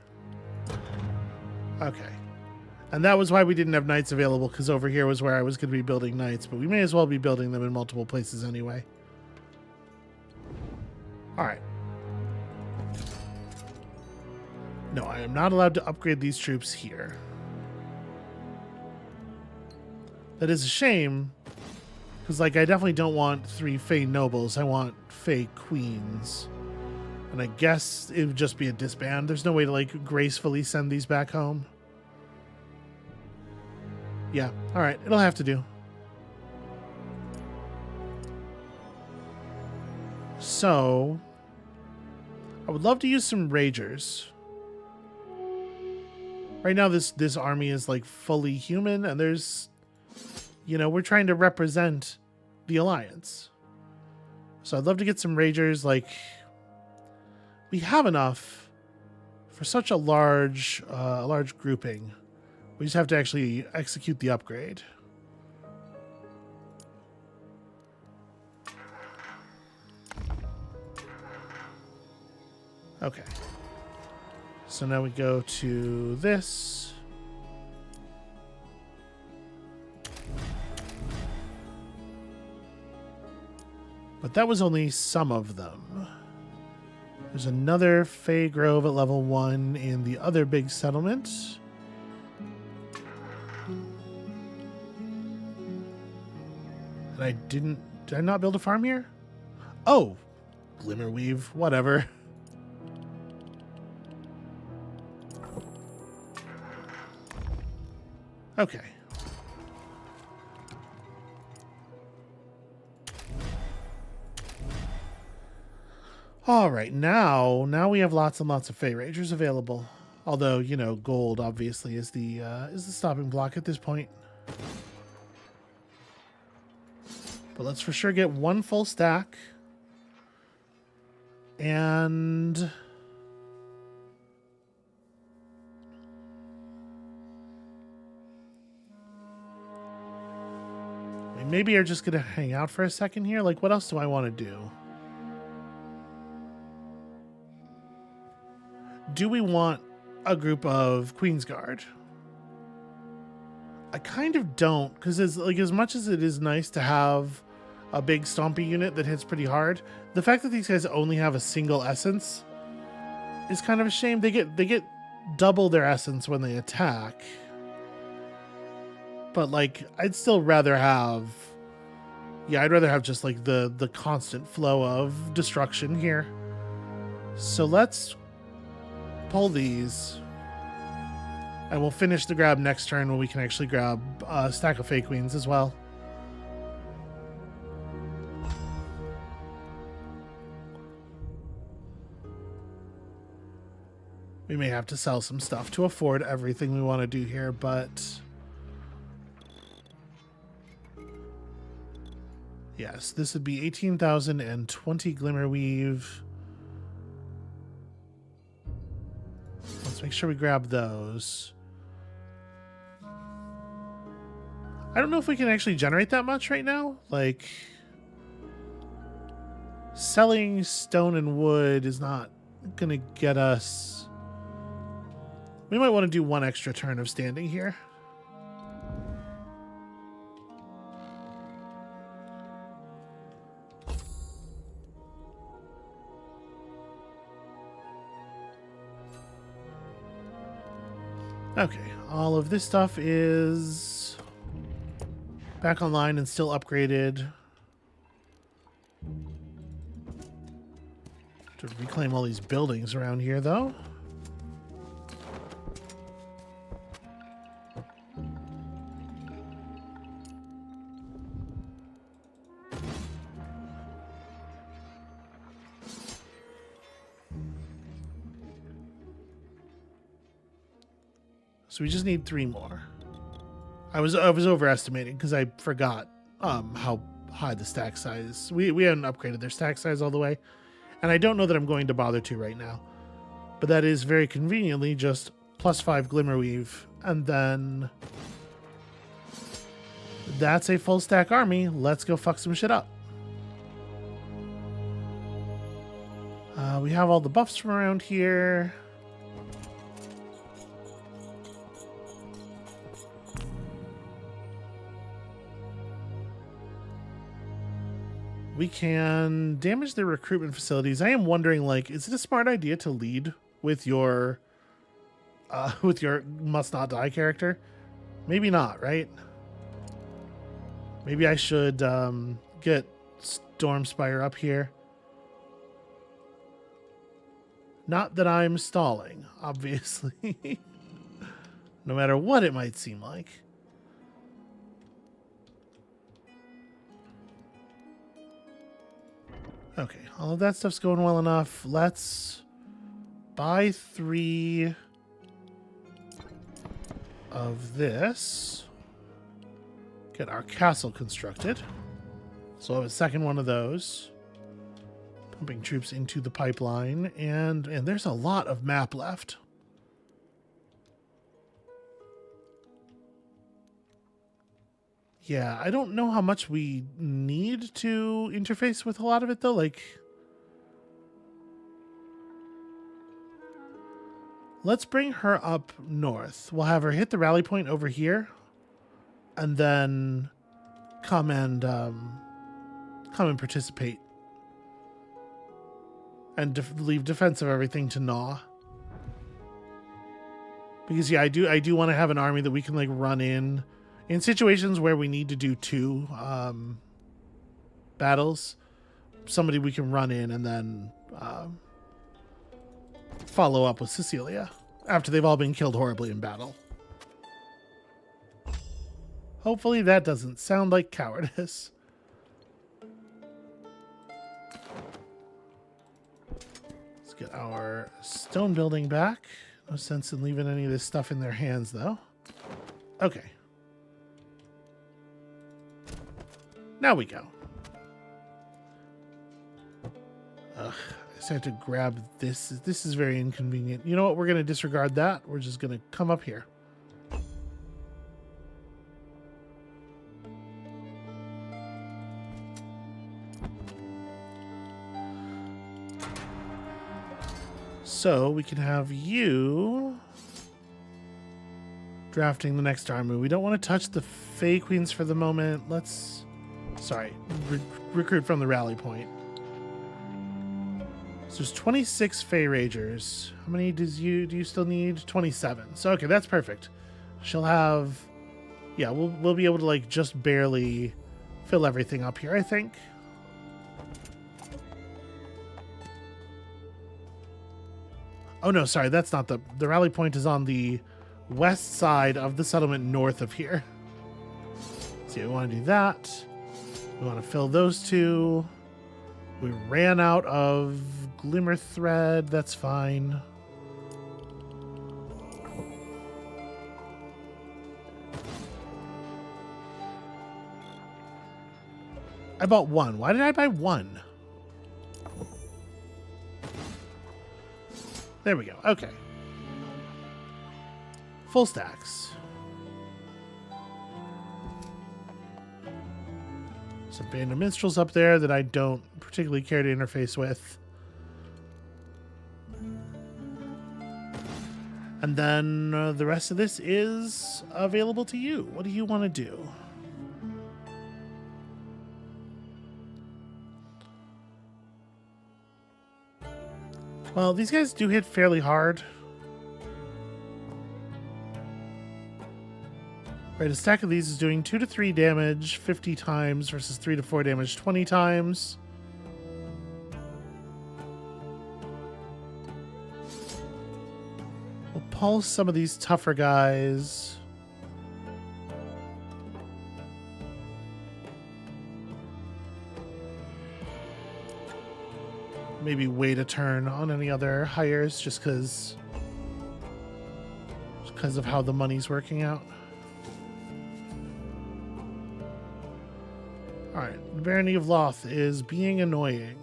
Okay. And that was why we didn't have knights available, because over here was where I was going to be building knights, but we may as well be building them in multiple places anyway. All right. No, I am not allowed to upgrade these troops here. That is a shame, because like I definitely don't want 3 Fey nobles. I want Fey queens. And I guess it would just be a disband. There's no way to like gracefully send these back home. Yeah, all right, it'll have to do. So, I would love to use some ragers. Right now, this army is like fully human, and there's, you know, we're trying to represent the Alliance. So I'd love to get some ragers. Like, we have enough for such a large grouping. We just have to actually execute the upgrade. Okay. So now we go to this. But that was only some of them. There's another Fey Grove at level 1 in the other big settlement. Did I not build a farm here? Oh, Glimmerweave, whatever. Okay. All right, now we have lots and lots of Fey Rangers available. Although, you know, gold obviously is the stopping block at this point. But let's for sure get 1 full stack. And we maybe are just going to hang out for a second here. Like, what else do I want to do? Do we want a group of Queensguard? I kind of don't, because as much as it is nice to have a big stompy unit that hits pretty hard, the fact that these guys only have a single essence is kind of a shame. They get double their essence when they attack. But like, I'd still rather have, yeah, I'd rather have just like the constant flow of destruction here. So let's pull these. And we'll finish the grab next turn when we can actually grab a stack of Fey Queens as well. We may have to sell some stuff to afford everything we want to do here, but yes, this would be 18,020 Glimmerweave. Let's make sure we grab those. I don't know if we can actually generate that much right now. Like, selling stone and wood is not going to get us... We might want to do one extra turn of standing here. Okay, all of this stuff is back online and still upgraded. To reclaim all these buildings around here, though. So we just need 3 more. I was overestimating because I forgot how high the stack size. We hadn't upgraded their stack size all the way, and I don't know that I'm going to bother to right now. But that is very conveniently just +5 Glimmerweave, and then that's a full stack army. Let's go fuck some shit up. We have all the buffs from around here. We can damage the recruitment facilities. I am wondering, like, is it a smart idea to lead with your must not die character? Maybe not, right? Maybe I should get Stormspire up here. Not that I'm stalling, obviously. No matter what it might seem like. Okay, all of that stuff's going well enough. Let's buy 3 of this. Get our castle constructed. So I'll have a second one of those. Pumping troops into the pipeline. And there's a lot of map left. Yeah, I don't know how much we need to interface with a lot of it, though. Like, let's bring her up north. We'll have her hit the rally point over here, and then come and participate, and leave defense of everything to Gnaw. Because yeah, I do want to have an army that we can like run in situations where we need to do 2 battles. Somebody we can run in and then follow up with Cecilia after they've all been killed horribly in battle. Hopefully that doesn't sound like cowardice. Let's get our stone building back. No sense in leaving any of this stuff in their hands, though. Okay. Now we go. Ugh, I just have to grab this. This is very inconvenient. You know what? We're going to disregard that. We're just going to come up here. So we can have you drafting the next army. We don't want to touch the Fey Queens for the moment. Let's... Sorry, recruit from the rally point. So there's 26 Fey Ragers. How many do you still need? 27. So okay, that's perfect. She'll have, yeah, we'll be able to like just barely fill everything up here, I think. Oh no, sorry, that's not the rally point is on the west side of the settlement north of here. So we want to do that. We want to fill those 2. We ran out of glimmer thread. That's fine. I bought one. Why did I buy one? There we go. Okay. Full stacks. Some band of minstrels up there that I don't particularly care to interface with. And then the rest of this is available to you. What do you want to do? Well, these guys do hit fairly hard. Right, a stack of these is doing 2 to 3 damage 50 times versus 3 to 4 damage 20 times. We'll pulse some of these tougher guys. Maybe wait a turn on any other hires just because of how the money's working out. Alright, the Barony of Loth is being annoying.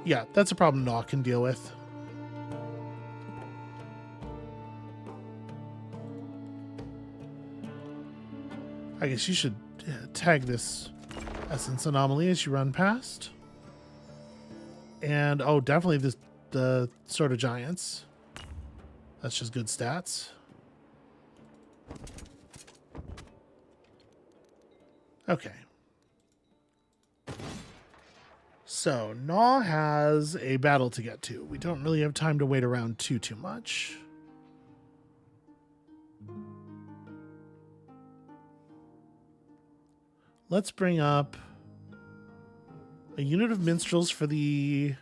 Yeah, that's a problem Naw can deal with. I guess you should tag this Essence Anomaly as you run past. And, oh, definitely the Sword of Giants. That's just good stats. Okay. So, Naw has a battle to get to. We don't really have time to wait around too much. Let's bring up a unit of minstrels for the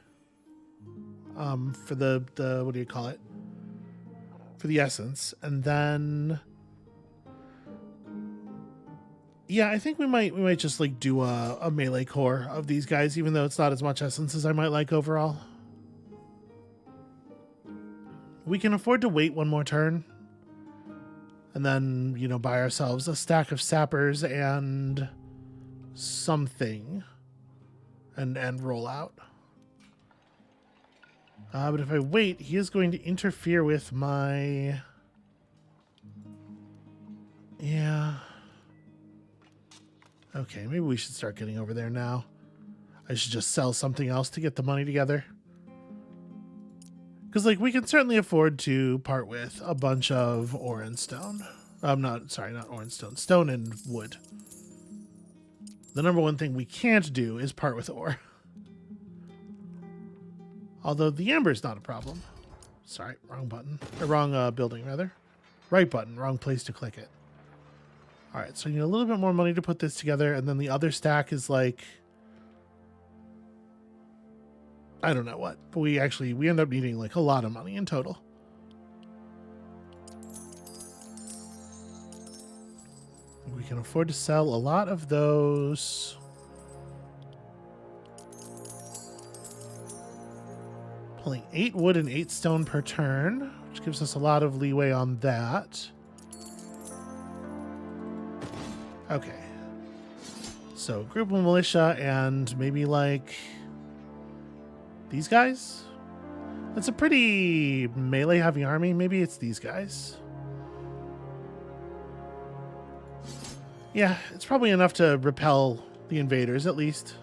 what do you call it? For the essence, and then yeah, I think we might just like do a melee core of these guys, even though it's not as much essence as I might like overall. We can afford to wait one more turn, and then, you know, buy ourselves a stack of sappers and something, and roll out. But if I wait, he is going to interfere with my... Yeah. Okay, maybe we should start getting over there now. I should just sell something else to get the money together. Because, like, we can certainly afford to part with a bunch of ore and stone. Not ore and stone. Stone and wood. The number one thing we can't do is part with ore. Although the amber's not a problem. Sorry, wrong button. Or wrong building, rather. Right button, wrong place to click it. Alright, so you need a little bit more money to put this together, and then the other stack is like... I don't know what, but we end up needing like a lot of money in total. We can afford to sell a lot of those. Pulling 8 wood and 8 stone per turn, which gives us a lot of leeway on that. Okay. So, group of militia and maybe like these guys? That's a pretty melee heavy army. Maybe it's these guys. Yeah, it's probably enough to repel the invaders, at least.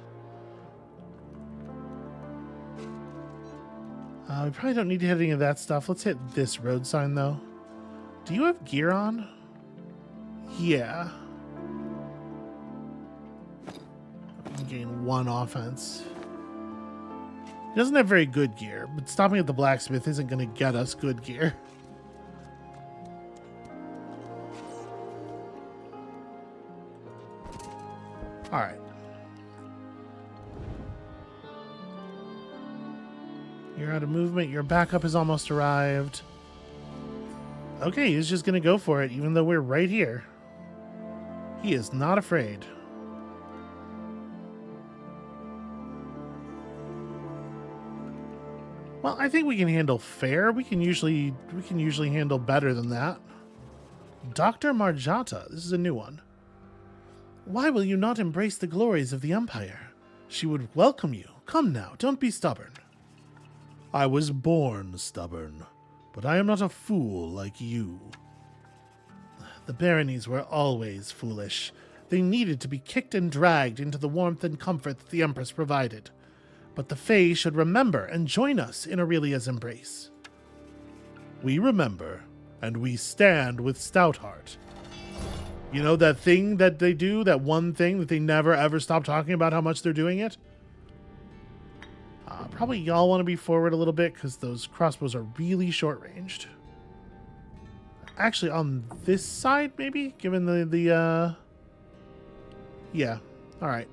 We probably don't need to hit any of that stuff. Let's hit this road sign, though. Do you have gear on? Yeah. We can gain 1 offense. He doesn't have very good gear, but stopping at the blacksmith isn't going to get us good gear. All right. You're out of movement. Your backup has almost arrived. Okay, he's just going to go for it, even though we're right here. He is not afraid. Well, I think we can handle fair. We can usually handle better than that. Dr. Marjata. This is a new one. Why will you not embrace the glories of the Empire? She would welcome you. Come now, don't be stubborn. I was born stubborn, but I am not a fool like you. The baronies were always foolish. They needed to be kicked and dragged into the warmth and comfort that the Empress provided. But the Fae should remember and join us in Aurelia's embrace. We remember, and we stand with stout heart. You know that thing that they do, that one thing that they never ever stop talking about how much they're doing it? Probably y'all want to be forward a little bit because those crossbows are really short-ranged. Actually, on this side, maybe? Given the yeah. Alright.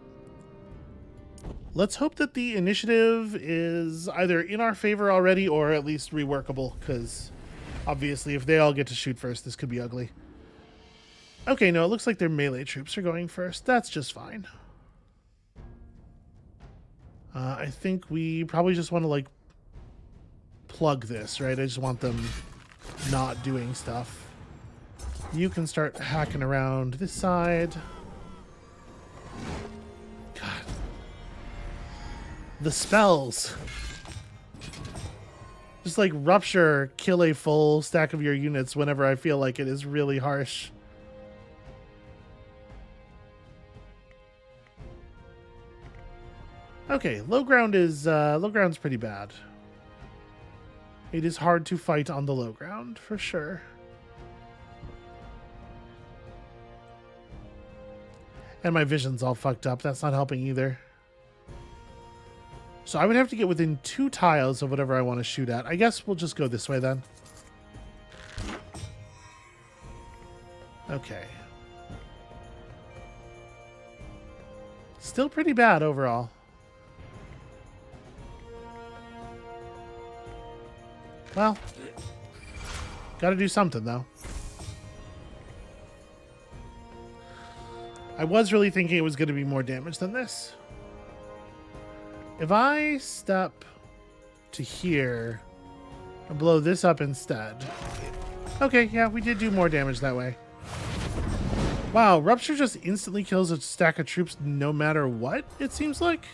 Let's hope that the initiative is either in our favor already or at least reworkable, because obviously if they all get to shoot first, this could be ugly. Okay, no, it looks like their melee troops are going first. That's just fine. I think we probably just want to, like, plug this, right? I just want them not doing stuff. You can start hacking around this side. God. The spells. Just like rupture, kill a full stack of your units whenever I feel like it is really harsh. Okay, low ground's pretty bad. It is hard to fight on the low ground, for sure. And my vision's all fucked up. That's not helping either. So I would have to get within 2 tiles of whatever I want to shoot at. I guess we'll just go this way then. Okay. Still pretty bad overall. Well, gotta do something, though. I was really thinking it was going to be more damage than this. If I step to here and blow this up instead. Okay, yeah, we did do more damage that way. Wow, Rupture just instantly kills a stack of troops no matter what, it seems like.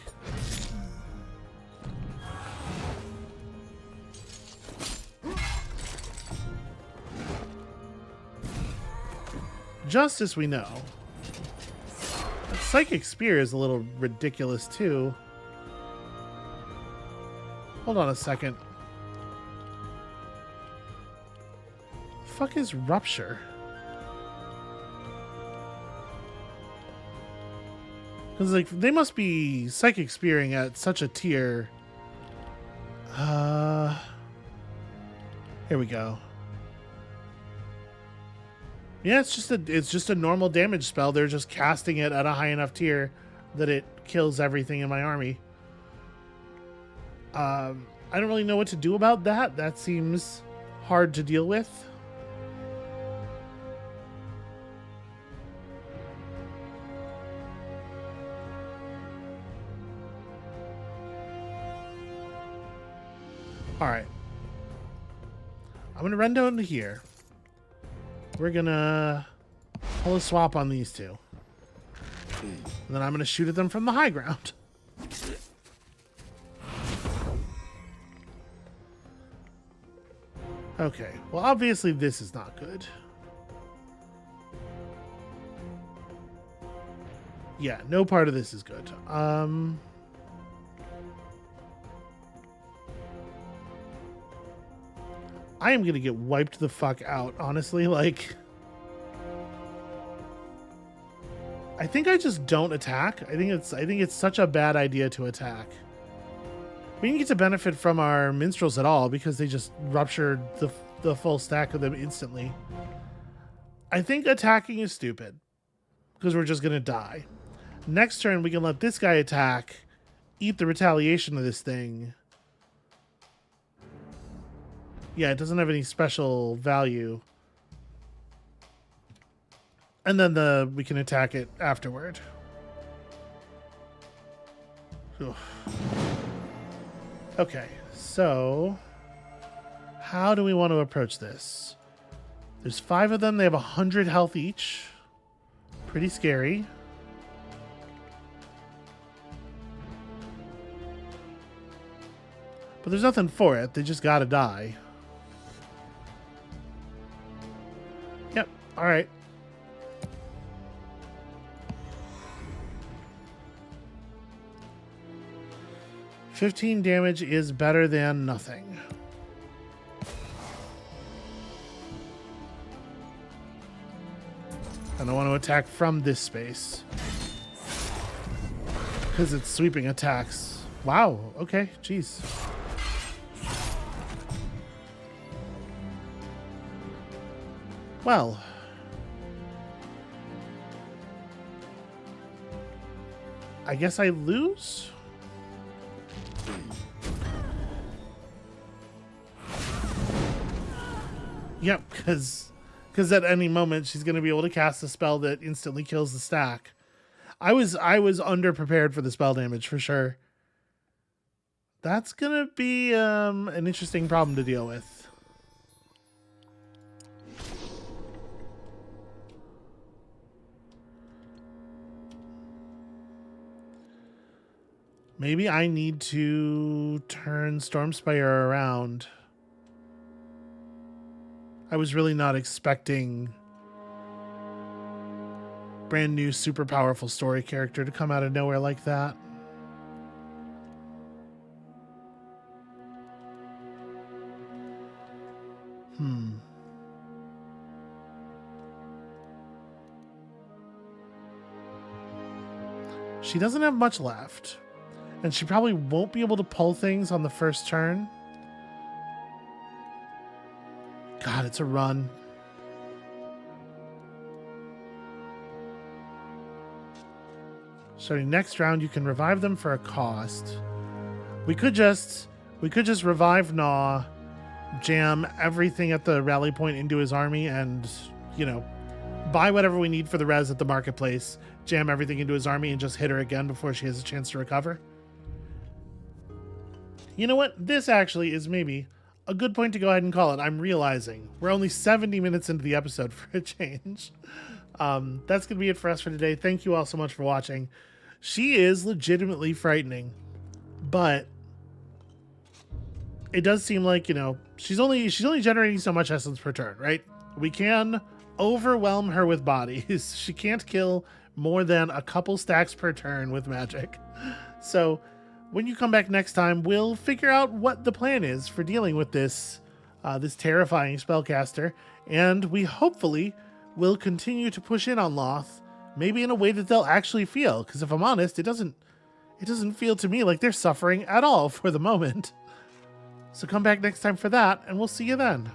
Justice we know. That Psychic Spear is a little ridiculous too. Hold on a second. The fuck is Rupture? Because like they must be Psychic Spearing at such a tier. Here we go. Yeah, it's just a normal damage spell. They're just casting it at a high enough tier that it kills everything in my army. I don't really know what to do about that. That seems hard to deal with. All right. I'm going to run down to here. We're gonna pull a swap on these two. And then I'm gonna shoot at them from the high ground. Okay, well obviously this is not good. Yeah, no part of this is good. I am gonna get wiped the fuck out, honestly. Like, I think I just don't attack. I think it's such a bad idea to attack. We didn't get to benefit from our minstrels at all because they just ruptured the full stack of them instantly. I think attacking is stupid because we're just gonna die. Next turn we can let this guy attack, eat the retaliation of this thing. Yeah, it doesn't have any special value. And then we can attack it afterward. Ugh. Okay, so how do we want to approach this? There's 5 of them. They have 100 health each. Pretty scary. But there's nothing for it. They just gotta die. Yep. All right. $15 damage is better than nothing. And I want to attack from this space. Because it's sweeping attacks. Wow. Okay. Jeez. Well. I guess I lose? Yep, because at any moment she's going to be able to cast a spell that instantly kills the stack. I was underprepared for the spell damage for sure. That's going to be an interesting problem to deal with. Maybe I need to turn Stormspire around. I was really not expecting brand new super powerful story character to come out of nowhere like that. She doesn't have much left, and she probably won't be able to pull things on the first turn. God, it's a run. Starting next round, you can revive them for a cost. We could just revive Gnaw, jam everything at the rally point into his army, and, you know, buy whatever we need for the res at the marketplace, jam everything into his army, and just hit her again before she has a chance to recover. You know what? This actually is maybe a good point to go ahead and call it. I'm realizing we're only 70 minutes into the episode for a change. That's going to be it for us for today. Thank you all so much for watching. She is legitimately frightening, but it does seem like, you know, she's only generating so much essence per turn, right? We can overwhelm her with bodies. She can't kill more than a couple stacks per turn with magic. So when you come back next time, we'll figure out what the plan is for dealing with this this terrifying spellcaster, and we hopefully will continue to push in on Loth, maybe in a way that they'll actually feel. Because if I'm honest, it doesn't feel to me like they're suffering at all for the moment. So come back next time for that, and we'll see you then.